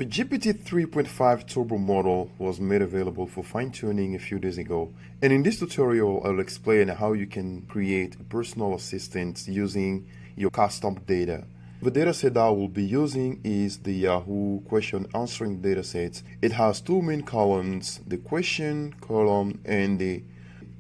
The GPT 3.5 Turbo model was made available for fine-tuning a few days ago, and in this tutorial I'll explain how you can create a personal assistant using your custom data. The dataset that I will be using is the Yahoo question answering dataset. It has two main columns, the question column and the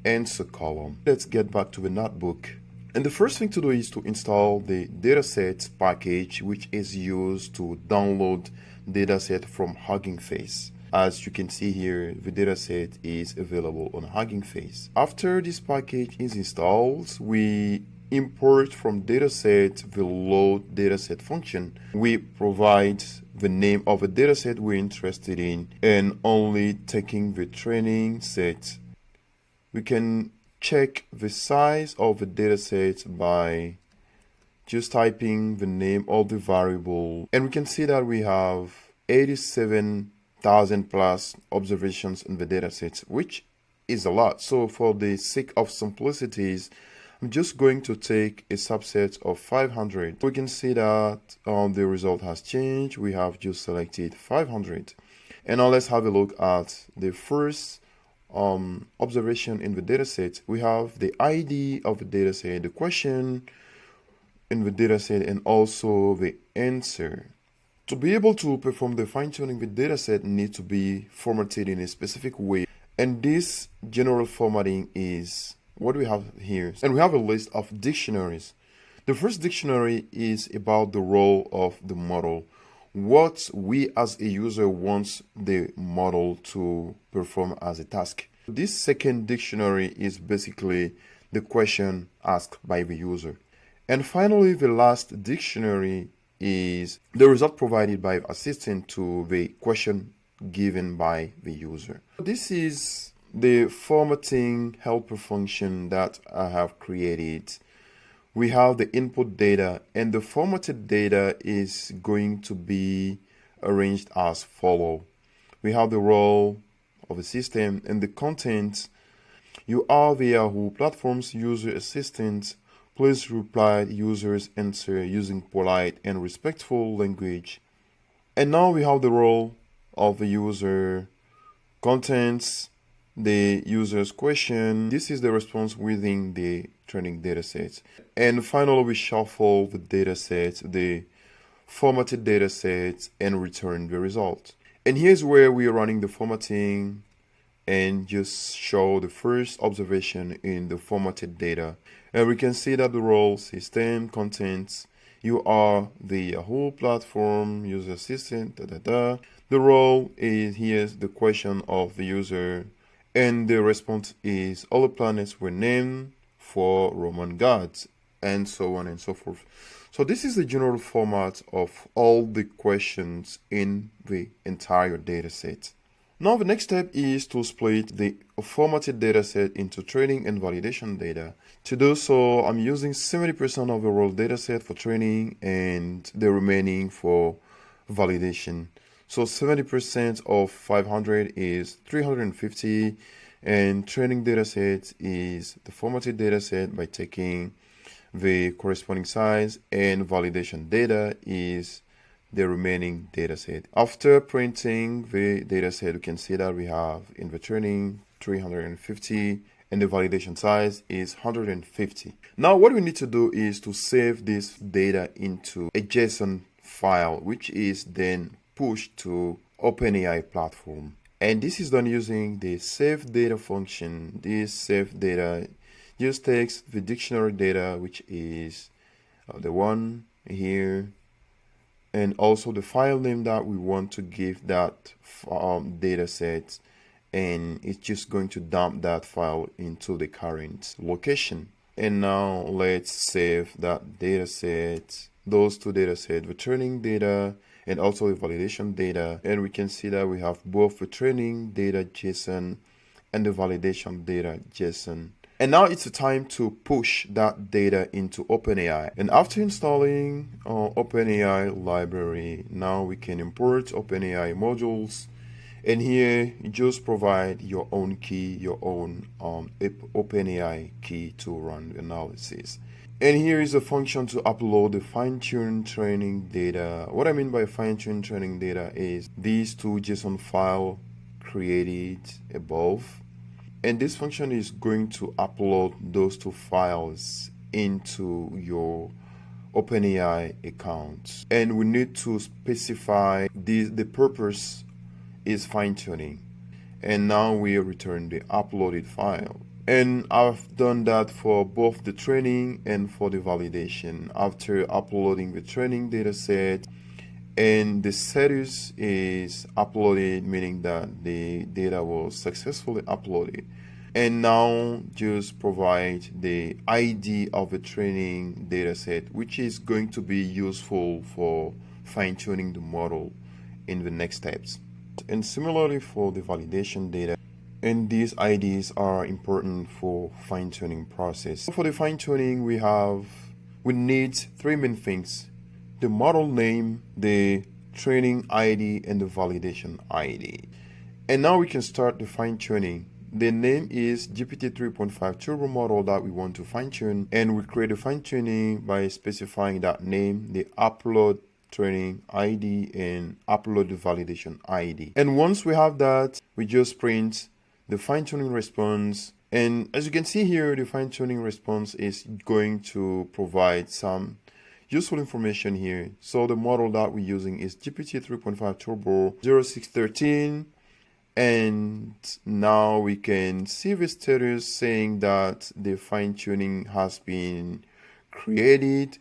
answer column. Let's get back to the notebook. And the first thing to do is to install the dataset package, which is used to download dataset from Hugging Face. As you can see here, the dataset is available on Hugging Face. After this package is installed, we import from dataset the load dataset function. We provide the name of the dataset we're interested in and only taking the training set. We can check the size of the dataset by just typing the name of the variable, and we can see that we have 87,000 plus observations in the dataset, which is a lot. So for the sake of simplicities, I'm just going to take a subset of 500. We can see that the result has changed. We have just selected 500. And now let's have a look at the first observation in the dataset. We have the ID of the dataset, the question in the dataset, and also the answer. To be able to perform the fine-tuning with dataset needs to be formatted in a specific way, and this general formatting is what we have here. And we have a list of dictionaries. The first dictionary is about the role of the model, what we as a user wants the model to perform as a task. This second dictionary is basically the question asked by the user. And finally, the last dictionary is the result provided by the assistant to the question given by the user. This is the formatting helper function that I have created. We have the input data, and the formatted data is going to be arranged as follows. We have the role of the system and the content. You are the Yahoo platform's user assistant. Please reply users' answer using polite and respectful language. And now we have the role of the user, contents, the user's question. This is the response within the training dataset. And finally, we shuffle the dataset, the formatted dataset, and return the result. And here's where we are running the formatting and just show the first observation in the formatted data. And we can see that the role, system, contents, you are the Yahoo platform, user assistant, The role is, here's the question of the user, and the response is all the planets were named for Roman gods, and so on and so forth. So this is the general format of all the questions in the entire dataset. Now the next step is to split the formatted dataset into training and validation data. To do so, I'm using 70% of the raw dataset for training and the remaining for validation. So 70% of 500 is 350, and training dataset is the formatted dataset by taking the corresponding size, and validation data is the remaining dataset. After printing the dataset, we can see that we have in the training 350 and the validation size is 150. Now what we need to do is to save this data into a JSON file, which is then pushed to OpenAI platform. And this is done using the save data function. This save data just takes the dictionary data, which is the one here, and also the file name that we want to give that data set, and it's just going to dump that file into the current location. And now let's save that data set, those two data sets, the training data and also the validation data, and we can see that we have both the training data JSON and the validation data JSON. And now it's the time to push that data into OpenAI. And after installing OpenAI library, now we can import OpenAI modules. And here you just provide your own key, your own OpenAI key to run the analysis. And here is a function to upload the fine-tuned training data. What I mean by fine-tuned training data is these two JSON files created above. And this function is going to upload those two files into your OpenAI account. And we need to specify the purpose is fine-tuning. And now we return the uploaded file. And I've done that for both the training and for the validation. After uploading the training dataset, and the status is uploaded, meaning that the data was successfully uploaded. And now just provide the ID of the training dataset, which is going to be useful for fine-tuning the model in the next steps. And similarly for the validation data, and these IDs are important for fine-tuning process. For the fine-tuning, we need three main things: the model name, the training ID, and the validation ID. And now we can start the fine-tuning. The name is GPT3.5 turbo model that we want to fine-tune, and we create a fine-tuning by specifying that name, the upload training ID, and upload the validation ID. And once we have that, we just print the fine-tuning response. And as you can see here, the fine-tuning response is going to provide some useful information here. So the model that we're using is GPT 3.5 Turbo 0613. And now we can see the status saying that the fine-tuning has been created.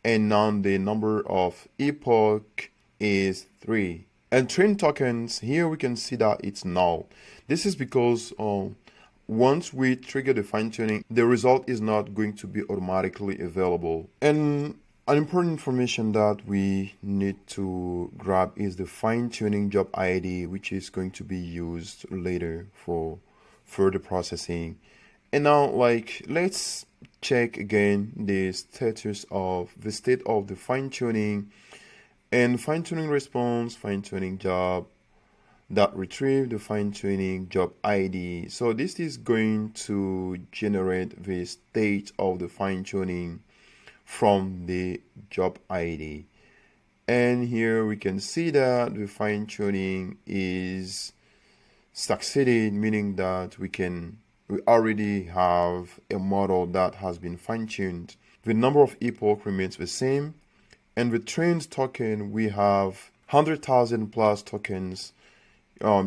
And now the number of epoch is 3. And train tokens, here we can see that it's null. This is because once we trigger the fine-tuning, the result is not going to be automatically available. And an important information that we need to grab is the fine-tuning job ID, which is going to be used later for further processing. And now, let's check again the status of the state of the fine-tuning. And fine-tuning response, fine-tuning job, that retrieve the fine-tuning job ID. So this is going to generate the state of the fine-tuning from the job ID. And here we can see that the fine-tuning is succeeded, meaning that we already have a model that has been fine-tuned. The number of epoch remains the same. And the trained token, we have 100,000 plus tokens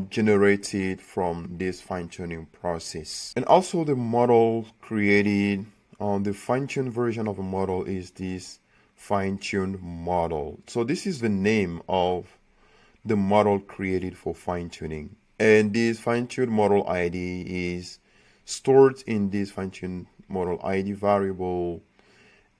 generated from this fine-tuning process. And also the model created, the fine-tuned version of the model is this fine-tuned model. So this is the name of the model created for fine-tuning. And this fine-tuned model ID is stored in this fine-tuned model ID variable.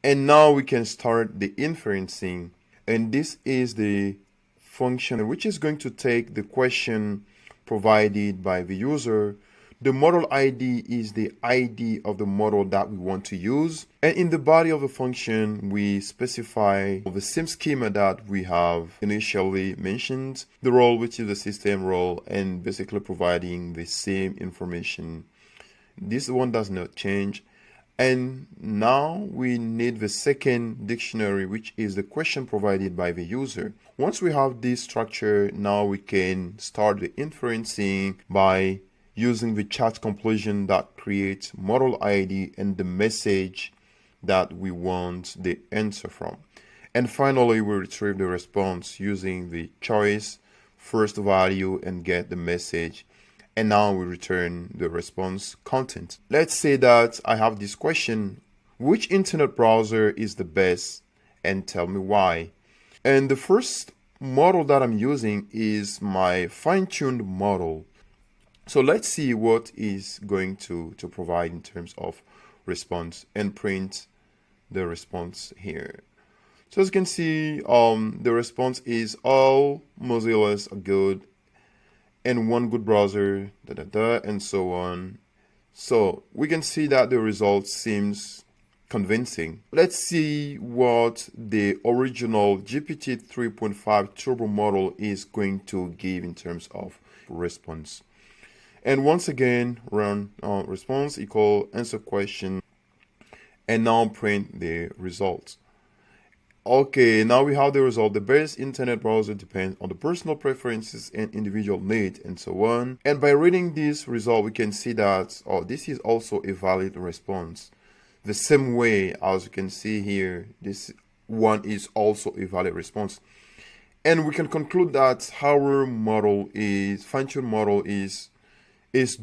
And now we can start the inferencing, and this is the function which is going to take the question provided by the user. The model ID is the ID of the model that we want to use, and in the body of the function we specify the same schema that we have initially mentioned, the role which is the system role, and basically providing the same information. This one does not change. And now we need the second dictionary, which is the question provided by the user. Once we have this structure, now we can start the inferencing by using the chat completion that creates model ID and the message that we want the answer from. And finally, we retrieve the response using the choice first value and get the message. And now we return the response content. Let's say that I have this question: which internet browser is the best, and tell me why. And the first model that I'm using is my fine-tuned model. So let's see what is going to provide in terms of response, and print the response here. So as you can see, the response is all Mozillas are good, and one good browser, and so on. So we can see that the result seems convincing. Let's see what the original GPT 3.5 Turbo model is going to give in terms of response. And once again, run response equal answer question. and now print the results. Okay, now we have the result. The best internet browser depends on the personal preferences and individual needs and so on. And by reading this result, we can see that, oh, this is also a valid response. The same way as you can see here, this one is also a valid response. And we can conclude that our model is, fine-tuned model is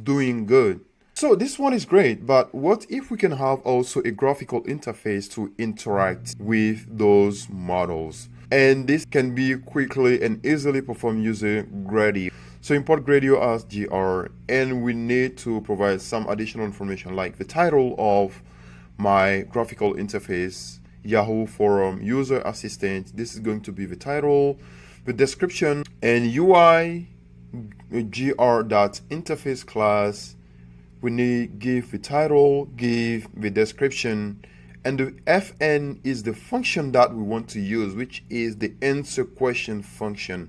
doing good. So this one is great, but what if we can have also a graphical interface to interact with those models? And this can be quickly and easily performed using Gradio. So import Gradio as GR, and we need to provide some additional information like the title of my graphical interface, Yahoo Forum User Assistant. This is going to be the title, the description, and UI gr.interface class. We need give the title, give the description, and the fn is the function that we want to use, which is the answer question function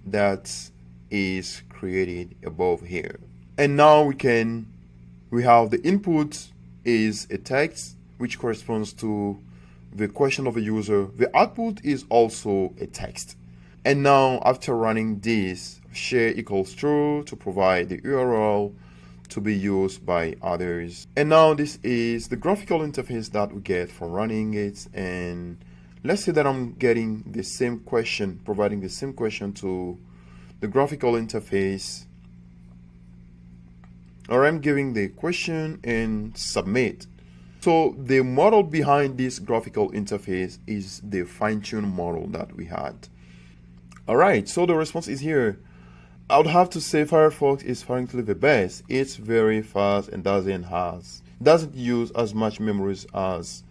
that is created above here. And now we have the input is a text which corresponds to the question of the user. The output is also a text. And now after running this, share equals true to provide the URL to be used by others. And now this is the graphical interface that we get from running it. And let's say that I'm getting the same question, providing the same question to the graphical interface, or I'm giving the question and submit. So the model behind this graphical interface is the fine-tuned model that we had. All right, so the response is here. I would have to say Firefox is frankly the best. It's very fast and doesn't use as much memories as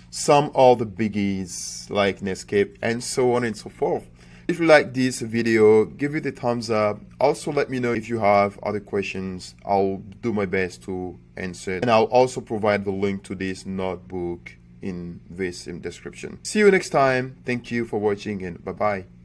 some of the biggies like Netscape and so on and so forth. If you like this video, give it a thumbs up. Also let me know if you have other questions. I'll do my best to answer it. And I'll also provide the link to this notebook in this description. See you next time. Thank you for watching and bye-bye.